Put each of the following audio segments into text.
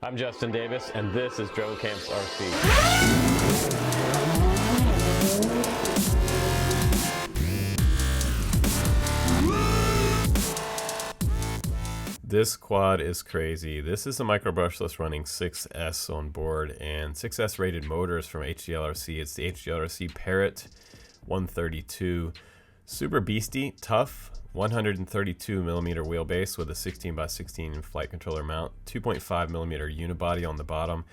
I'm Justin Davis, and this is Drone Camps RC. This quad is crazy. This is a micro brushless running 6S on board and 6S rated motors from HGLRC. It's the HGLRC Parrot 132. Super beastie, tough, 132 millimeter wheelbase with a 16x16 flight controller mount, 2.5 millimeter unibody on the bottom,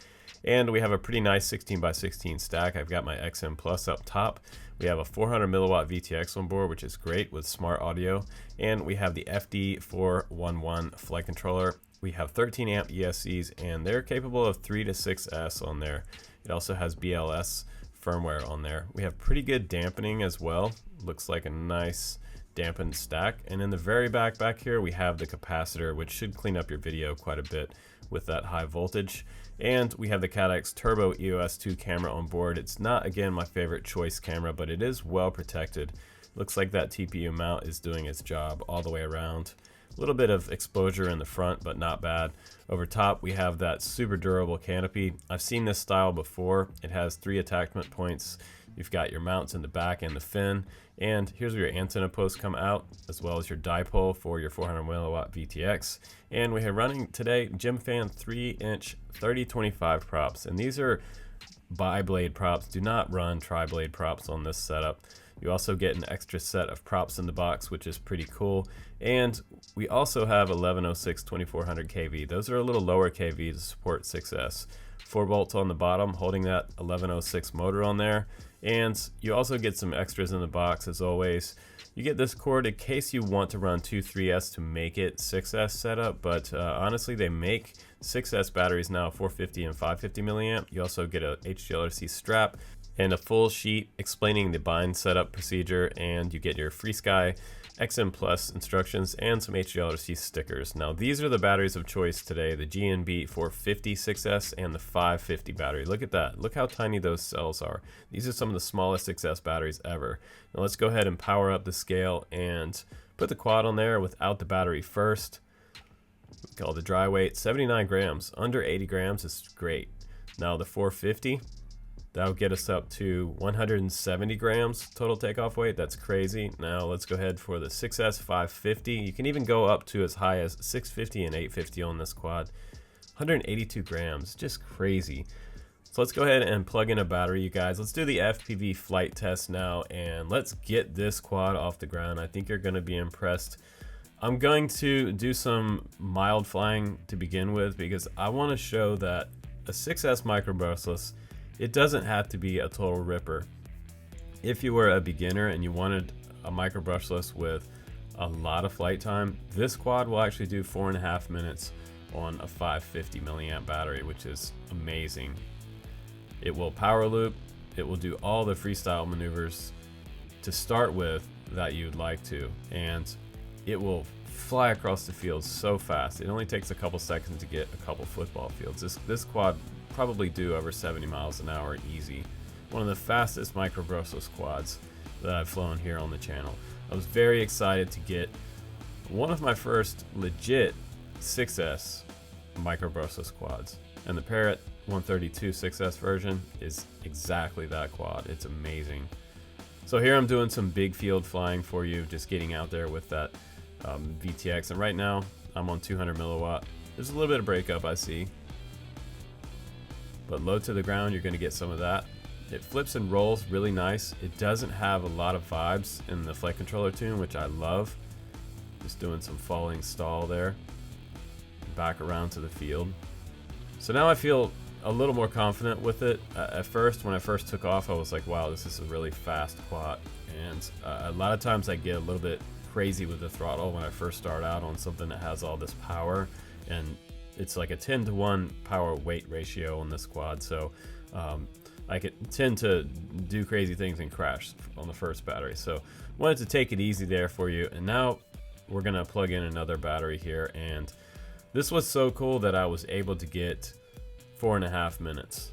and we have a pretty nice 16x16 stack. I've got my XM Plus up top. We have a 400 milliwatt VTX on board, which is great with smart audio, and we have the FD411 flight controller. We have 13 amp ESCs, and they're capable of 3 to 6S on there. It also has BLS firmware on there. We have pretty good dampening as well. Looks like a nice dampened stack. And in the very back here, we have the capacitor, which should clean up your video quite a bit with that high voltage. And we have the Cadex Turbo EOS 2 camera on board. It's not, again, my favorite choice camera, but it is well protected. Looks like that TPU mount is doing its job all the way around. A little bit of exposure in the front, but not bad. Over top, we have that super durable canopy. I've seen this style before. It has 3 attachment points. You've got your mounts in the back and the fin, and here's where your antenna posts come out, as well as your dipole for your 400 milliwatt VTX. And we have running today Gemfan 3-inch 3025 props, and these are bi-blade props. Do not run tri-blade props on this setup. You also get an extra set of props in the box, which is pretty cool. And we also have 1106 2400 kV. Those are a little lower kV to support 6S. 4 bolts on the bottom holding that 1106 motor on there. And you also get some extras in the box as always. You get this cord in case you want to run 2.3S to make it 6S setup, but honestly they make 6S batteries now, 450 and 550 milliamp. You also get a HGLRC strap and a full sheet explaining the bind setup procedure, and you get your FreeSky XM Plus instructions and some HGLRC stickers. Now these are the batteries of choice today, the GNB 450 6S and the 550 battery. Look at that, look how tiny those cells are. These are some of the smallest 6S batteries ever. Now let's go ahead and power up the scale and put the quad on there without the battery first. We call the dry weight 79 grams, under 80 grams is great. Now the 450, that'll get us up to 170 grams total takeoff weight. That's crazy. Now let's go ahead for the 6S 550. You can even go up to as high as 650 and 850 on this quad. 182 grams, just crazy. So let's go ahead and plug in a battery, you guys. Let's do the FPV flight test now, and let's get this quad off the ground. I think you're gonna be impressed. I'm going to do some mild flying to begin with because I wanna show that a 6S micro brushless, it doesn't have to be a total ripper. If you were a beginner and you wanted a micro brushless with a lot of flight time, this quad will actually do 4.5 minutes on a 550 milliamp battery, which is amazing. It will power loop, it will do all the freestyle maneuvers to start with that you'd like to, and it will fly across the field so fast. It only takes a couple seconds to get a couple football fields. This quad probably do over 70 miles an hour easy. One of the fastest micro brushless quads that I've flown here on the channel. I was very excited to get one of my first legit 6S micro brushless quads, and the Parrot 132 6S version is exactly that quad. It's amazing. So here I'm doing some big field flying for you, just getting out there with that VTX, and right now I'm on 200 milliwatt. There's a little bit of breakup I see, but low to the ground, you're going to get some of that. It flips and rolls really nice. It doesn't have a lot of vibes in the flight controller tune, which I love. Just doing some falling stall there. Back around to the field. So now I feel a little more confident with it. At first, when I first took off, I was like, wow, this is a really fast quad. And a lot of times I get a little bit crazy with the throttle when I first start out on something that has all this power, and it's like a 10-to-1 power weight ratio on this quad, so I could tend to do crazy things and crash on the first battery. So wanted to take it easy there for you, and now we're gonna plug in another battery here, and this was so cool that I was able to get 4.5 minutes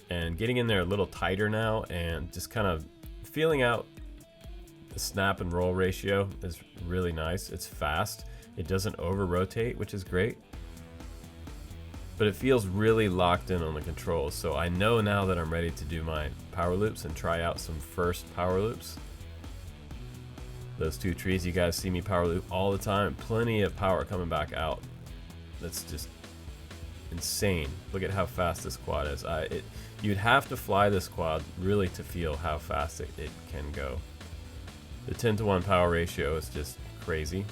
and getting in there a little tighter now, and just kind of feeling out the snap and roll ratio is really nice. It's fast, it doesn't over rotate, which is great. but it feels really locked in on the controls. So I know now that I'm ready to do my power loops and try out some first power loops. Those two trees, you guys see me power loop all the time. Plenty of power coming back out. That's just insane. Look at how fast this quad is. You'd have to fly this quad really to feel how fast it can go. The 10-to-1 power ratio is just crazy.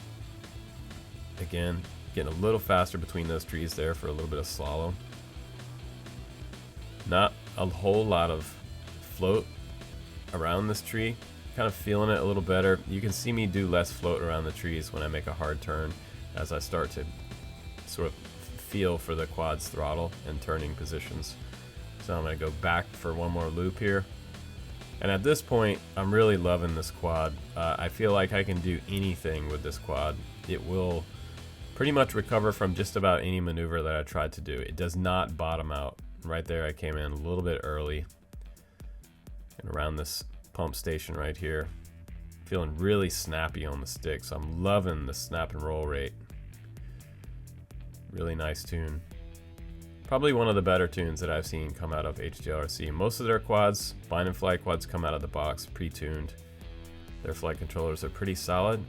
Again, getting a little faster between those trees there for a little bit of slalom. Not a whole lot of float around this tree. Kind of feeling it a little better. You can see me do less float around the trees when I make a hard turn, as I start to sort of feel for the quad's throttle and turning positions. So I'm going to go back for one more loop here. And at this point, I'm really loving this quad. I feel like I can do anything with this quad. It will pretty much recover from just about any maneuver that I tried to do. It does not bottom out. Right there, I came in a little bit early. And around this pump station right here, feeling really snappy on the stick. So I'm loving the snap and roll rate. Really nice tune. Probably one of the better tunes that I've seen come out of HGLRC. Most of their quads, bind and fly quads, come out of the box pre-tuned. Their flight controllers are pretty solid.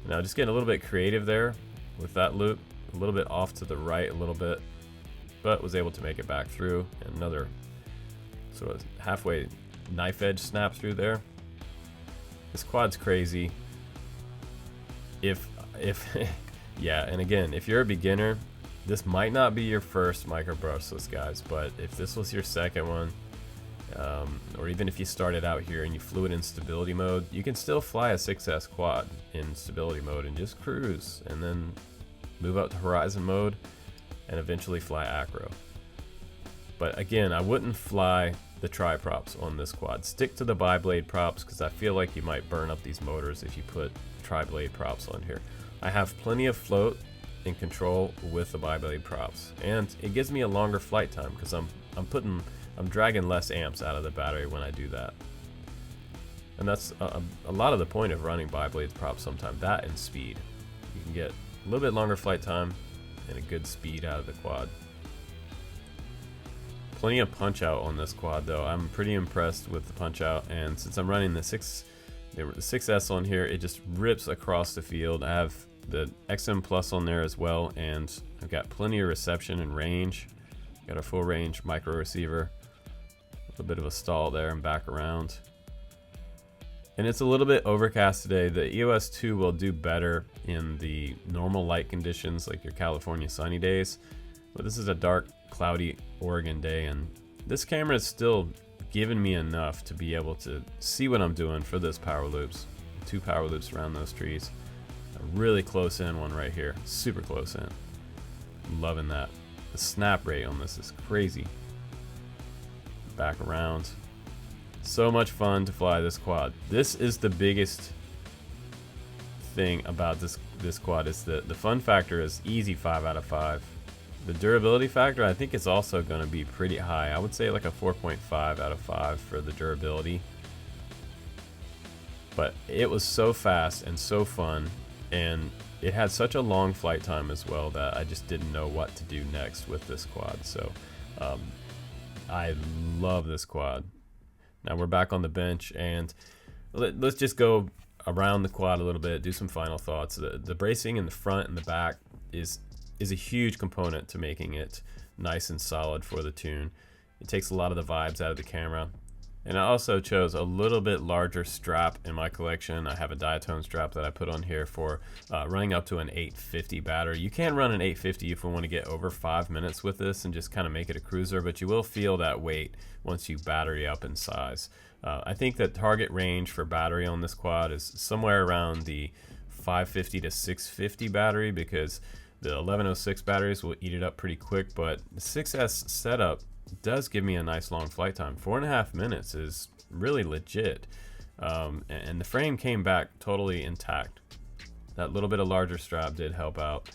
Now just getting a little bit creative there with that loop, a little bit off to the right a little bit, but was able to make it back through. And another sort of halfway knife edge snap through there. This quad's crazy. If yeah, and again, if you're a beginner, this might not be your first micro brushless, guys, but if this was your second one, or even if you started out here and you flew it in stability mode, you can still fly a 6S quad in stability mode and just cruise, and then move up to horizon mode and eventually fly acro. But again, I wouldn't fly the tri-props on this quad. Stick to the bi-blade props, because I feel like you might burn up these motors if you put tri-blade props on here. I have plenty of float and control with the bi-blade props, and it gives me a longer flight time because I'm dragging less amps out of the battery when I do that. And that's a lot of the point of running bi-blade props sometimes, that and speed. You can get a little bit longer flight time and a good speed out of the quad. Plenty of punch out on this quad though. I'm pretty impressed with the punch out, and since I'm running the 6S on here, it just rips across the field. I have the XM Plus on there as well, and I've got plenty of reception and range. Got a full range micro receiver, a little bit of a stall there and back around. And it's a little bit overcast today. The EOS 2 will do better in the normal light conditions, like your California sunny days, but this is a dark, cloudy Oregon day, and this camera is still giving me enough to be able to see what I'm doing for this power loops. 2 power loops around those trees. A really close in one right here, super close in. Loving that. The snap rate on this is crazy. Back around. So much fun to fly this quad. This is the biggest thing about this quad, is the fun factor is easy 5 out of 5. The durability factor, I think, is also going to be pretty high. I would say like a 4.5 out of 5 for the durability. But it was so fast and so fun, and it had such a long flight time as well that I just didn't know what to do next with this quad. So I love this quad. Now we're back on the bench, and let's just go around the quad a little bit, do some final thoughts. The bracing in the front and the back is a huge component to making it nice and solid for the tune. It takes a lot of the vibes out of the camera. And I also chose a little bit larger strap in my collection. I have a diatone strap that I put on here for running up to an 850 battery. You can run an 850 if you want to get over 5 minutes with this and just kind of make it a cruiser, but you will feel that weight once you battery up in size. I think the target range for battery on this quad is somewhere around the 550 to 650 battery, because the 1106 batteries will eat it up pretty quick, but the 6S setup does give me a nice long flight time. 4.5 minutes is really legit, and the frame came back totally intact. That little bit of larger strap did help out.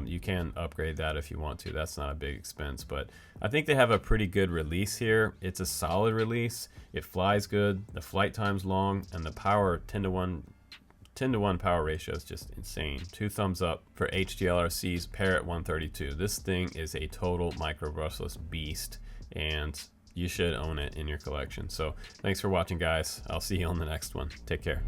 You can upgrade that if you want to. That's not a big expense, but I think they have a pretty good release here. It's a solid release. It flies good. The flight time's long, and the power 10-to-1 10-to-1 power ratio is just insane. 2 thumbs up for HGLRC's Parrot 132. This thing is a total micro brushless beast, and you should own it in your collection. So thanks for watching, guys. I'll see you on the next one. Take care.